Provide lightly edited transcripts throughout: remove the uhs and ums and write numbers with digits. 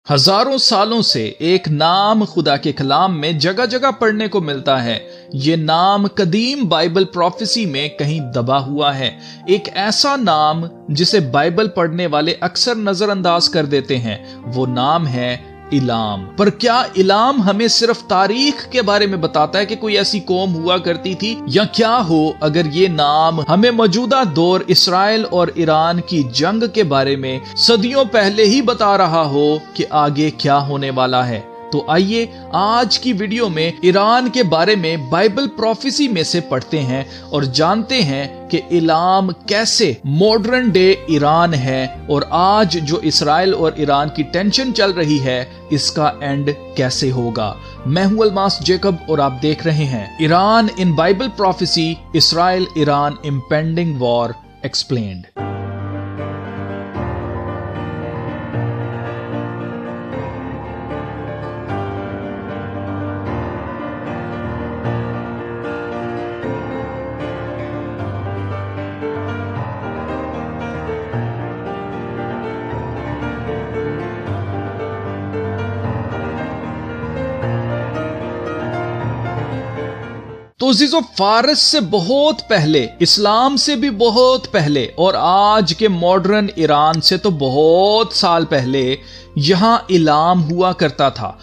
हजारों सालों से एक नाम खुदा के कलाम में जगह जगह पढ़ने को मिलता है। ये नाम कदीम बाइबल प्रोफेसी में कहीं दबा हुआ है। एक ऐसा नाम जिसे बाइबल पढ़ने वाले अक्सर नजरअंदाज कर देते हैं, वो नाम है इलाम। पर क्या इलाम हमें सिर्फ तारीख के बारे में बताता है कि कोई ऐसी कौम हुआ करती थी, या क्या हो अगर ये नाम हमें मौजूदा दौर इसराइल और ईरान की जंग के बारे में सदियों पहले ही बता रहा हो कि आगे क्या होने वाला है। तो आइए आज की वीडियो में ईरान के बारे में बाइबल प्रोफेसी में से पढ़ते हैं और जानते हैं कि इलाम कैसे मॉडर्न डे ईरान है और आज जो इसराइल और ईरान की टेंशन चल रही है इसका एंड कैसे होगा। मैं हूं अलमास जेकब और आप देख रहे हैं Iran in Bible prophecy, Israel Iran impending war explained. तो जीजो, फारस से बहुत पहले, इस्लाम से भी बहुत पहले और आज के मॉडर्न ईरान से तो बहुत साल पहले यहां इलाम हुआ करता था।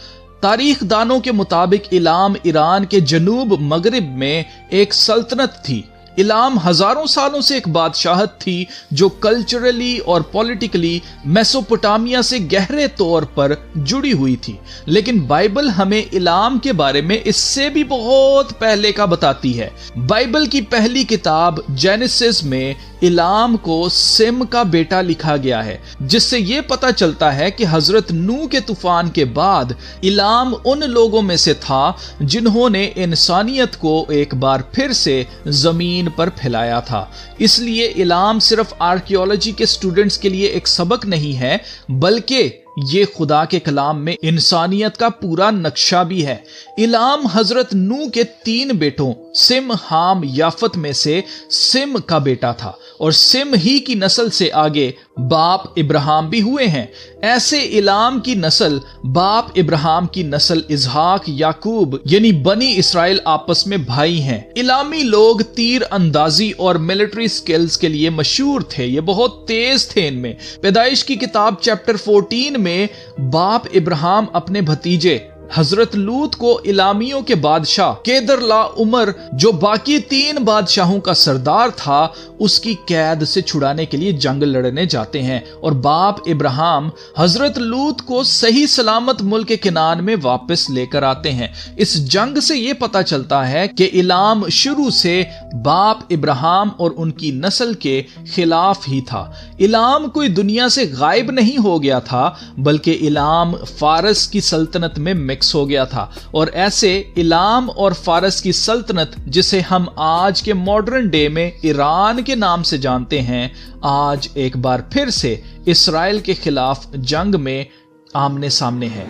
तारीख दानों के मुताबिक इलाम ईरान के जनूब मगरिब में एक सल्तनत थी। इलाम हजारों सालों से एक बादशाहत थी जो कल्चरली और पॉलिटिकली मेसोपोटामिया से गहरे तौर पर जुड़ी हुई थी। लेकिन बाइबल हमें इलाम के बारे में इससे भी बहुत पहले का बताती है। बाइबल की पहली किताब जेनेसिस में इलाम को सिम का बेटा लिखा गया है, जिससे यह पता चलता है कि हजरत नूह के तूफान के बाद इलाम उन लोगों में से था जिन्होंने इंसानियत को एक बार फिर से जमीन पर फैलाया था। इसलिए इलाम सिर्फ आर्कियोलॉजी के स्टूडेंट्स के लिए एक सबक नहीं है, बल्कि ये खुदा के कलाम में इंसानियत का पूरा नक्शा भी है। इलाम हजरत नूह के 3 बेटों सिम, हाम, याफत में से सिम का बेटा था और सिम ही की नस्ल से आगे बाप इब्राहिम भी हुए हैं। ऐसे इलाम की नस्ल बाप इब्राहिम की नस्ल इजहाक, याकूब यानी बनी इसराइल आपस में भाई हैं। इलामी लोग तीर अंदाजी और मिलिट्री स्किल्स के लिए मशहूर थे। ये बहुत तेज थे इनमें। पैदाइश की किताब चैप्टर 14 में बाप इब्राहिम अपने भतीजे हजरत लूत को इलामियों के बादशाह केदरला उमर, जो बाकी 3 बादशाहों का सरदार था, उसकी कैद से छुड़ाने के लिए जंग लड़ने जाते हैं और बाप इब्राहिम हजरत लूत को सही सलामत मुल्क किनान में वापस लेकर आते हैं। इस जंग से यह पता चलता है कि इलाम शुरू से बाप इब्राहिम और उनकी नस्ल के खिलाफ ही था। इलाम कोई दुनिया से गायब नहीं हो गया था, बल्कि इलाम फारस की सल्तनत में मिक्स हो गया था। और ऐसे इलाम और फारस की सल्तनत, जिसे हम आज के मॉडर्न डे में ईरान के नाम से जानते हैं, आज एक बार फिर से इसराइल के खिलाफ जंग में आमने सामने है।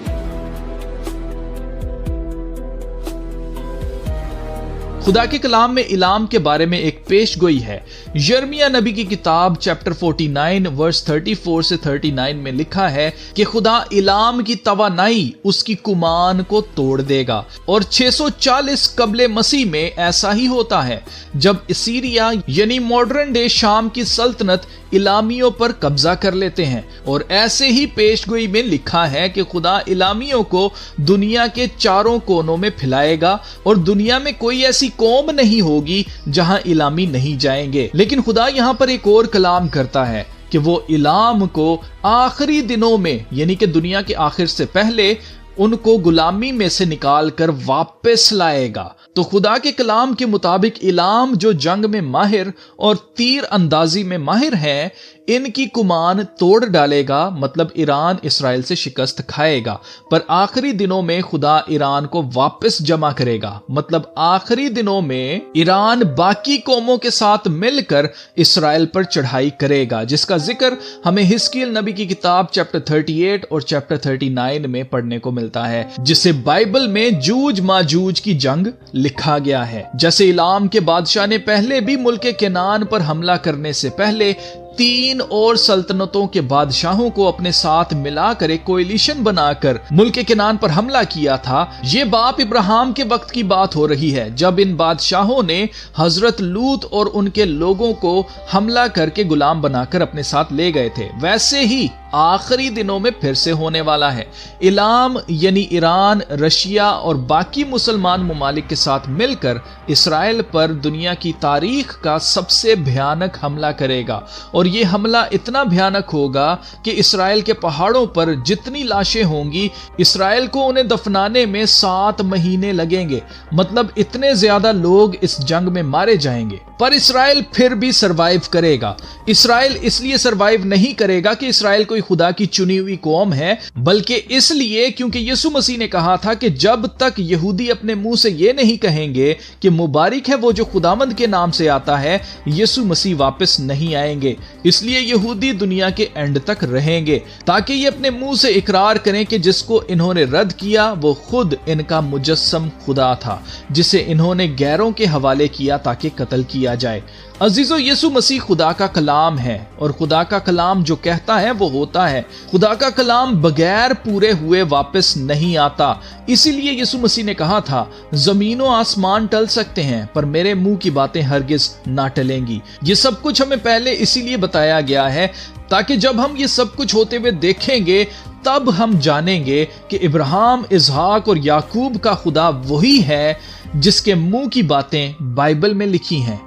खुदा के कलाम में इलाम के बारे में एक पेशगोई है। यिर्मयाह नबी की किताब चैप्टर 49 वर्स 34 से 39 में लिखा है कि खुदा इलाम की तवानाई, उसकी कुमान को तोड़ देगा। और 640 कबले मसीह में ऐसा ही होता है, जब सीरिया यानी मॉडर्न डे शाम की सल्तनत इलामियों पर कब्जा कर लेते हैं। और ऐसे ही पेशगोई में लिखा है कि खुदा इलामियों को दुनिया के चारों कोनों में फैलाएगा और दुनिया में कोई ऐसी कौम नहीं होगी जहां इलामी नहीं जाएंगे। लेकिन खुदा यहां पर एक और कलाम करता है कि वो इलाम को आखिरी दिनों में, यानी कि दुनिया के आखिर से पहले, उनको गुलामी में से निकाल कर वापस लाएगा। तो खुदा के कलाम के मुताबिक इलाम जो जंग में माहिर और तीर अंदाजी में माहिर है, इनकी कुमान तोड़ डालेगा, मतलब ईरान इसराइल से शिकस्त खाएगा। पर आखिरी दिनों में खुदा ईरान को वापस जमा करेगा, मतलब आखिरी दिनों में ईरान बाकी कौमों के साथ मिलकर इसराइल पर चढ़ाई करेगा, जिसका जिक्र हमें हिस्कियल नबी की किताब चैप्टर 38 और चैप्टर 39 में पढ़ने को मिलता है, जिसे बाइबल में जूज माजूज की जंग लिखा गया है। जैसे इलाम के बादशाह ने पहले भी मुल्क केनान पर हमला करने से पहले 3 और सल्तनतों के बादशाहों को अपने साथ मिलाकर एक कोएलिशन बनाकर मुल्क किनान पर हमला किया था। ये बाप इब्राहिम के वक्त की बात हो रही है, जब इन बादशाहों ने हजरत लूत और उनके लोगों को हमला करके गुलाम बनाकर अपने साथ ले गए थे। वैसे ही आखिरी दिनों में फिर से होने वाला है। इलाम यानी ईरान, रशिया और बाकी मुसलमान ममालिक के साथ मिलकर इसराइल पर दुनिया की तारीख का सबसे भयानक हमला करेगा। और यह हमला इतना भयानक होगा कि इसराइल के पहाड़ों पर जितनी लाशें होंगी, इसराइल को उन्हें दफनाने में 7 महीने लगेंगे। मतलब इतने ज्यादा लोग इस जंग में मारे जाएंगे, पर इसराइल फिर भी सरवाइव करेगा। इसराइल इसलिए सरवाइव नहीं करेगा कि इसराइल कोई खुदा की चुनी हुई कौम है, बल्कि इसलिए क्योंकि यीशु मसीह ने कहा था कि जब तक यहूदी अपने मुंह से यह नहीं कहेंगे कि मुबारक है वो जो खुदावंद के नाम से आता है, यीशु मसीह वापस नहीं आएंगे। इसलिए यहूदी दुनिया के एंड तक रहेंगे, ताकि ये अपने मुंह से इकरार करें कि जिसको इन्होंने रद्द किया वो खुद इनका मुजस्सम खुदा था, जिसे इन्होंने गैरों के हवाले किया ताकि कत्ल किया जाए। अजीजो, यीशु मसीह खुदा का कलाम है और खुदा का कलाम जो कहता है वो होता है। खुदा का कलाम बगैर पूरे हुए वापस नहीं आता। इसीलिए यीशु मसीह ने कहा था, जमीन और आसमान टल सकते हैं पर मेरे मुंह की बातें हरगिज ना टलेंगी। ये सब कुछ हमें पहले इसीलिए बताया गया है ताकि जब हम ये सब कुछ होते हुए देखेंगे तब हम जानेंगे कि इब्राहिम, इसहाक और याकूब का खुदा वही है जिसके मुंह की बातें बाइबल में लिखी हैं।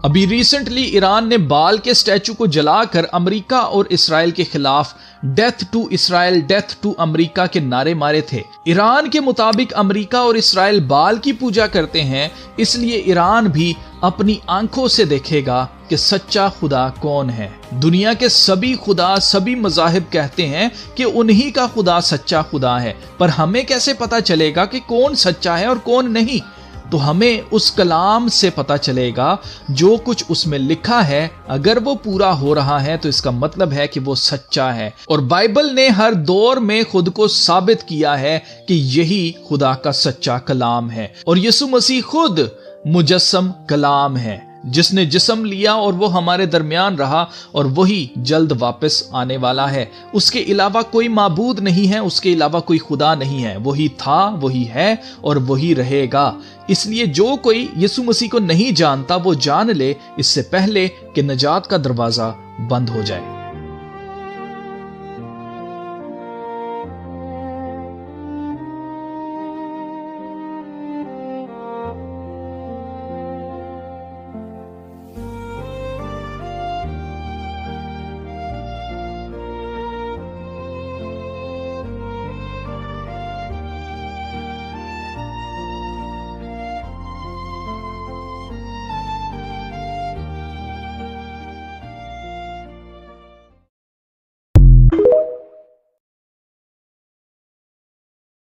अभी रिसेंटली ईरान ने बाल के स्टैचू को जलाकर अमेरिका और इसराइल के खिलाफ death to Israel, death to America के नारे मारे थे। ईरान के मुताबिक अमेरिका और इसराइल बाल की पूजा करते हैं, इसलिए ईरान भी अपनी आंखों से देखेगा कि सच्चा खुदा कौन है। दुनिया के सभी खुदा, सभी मज़ाहिब कहते हैं कि उन्हीं का खुदा सच्चा खुदा है, पर हमें कैसे पता चलेगा कि कौन सच्चा है और कौन नहीं? तो हमें उस कलाम से पता चलेगा जो कुछ उसमें लिखा है। अगर वो पूरा हो रहा है तो इसका मतलब है कि वो सच्चा है। और बाइबल ने हर दौर में खुद को साबित किया है कि यही खुदा का सच्चा कलाम है। और यीशु मसीह खुद मुजस्सम कलाम है, जिसने जिस्म लिया और वो हमारे दरमियान रहा और वही जल्द वापस आने वाला है। उसके अलावा कोई माबूद नहीं है, उसके अलावा कोई खुदा नहीं है। वही था, वही है और वही रहेगा। इसलिए जो कोई यीशु मसीह को नहीं जानता वो जान ले इससे पहले कि नजात का दरवाजा बंद हो जाए।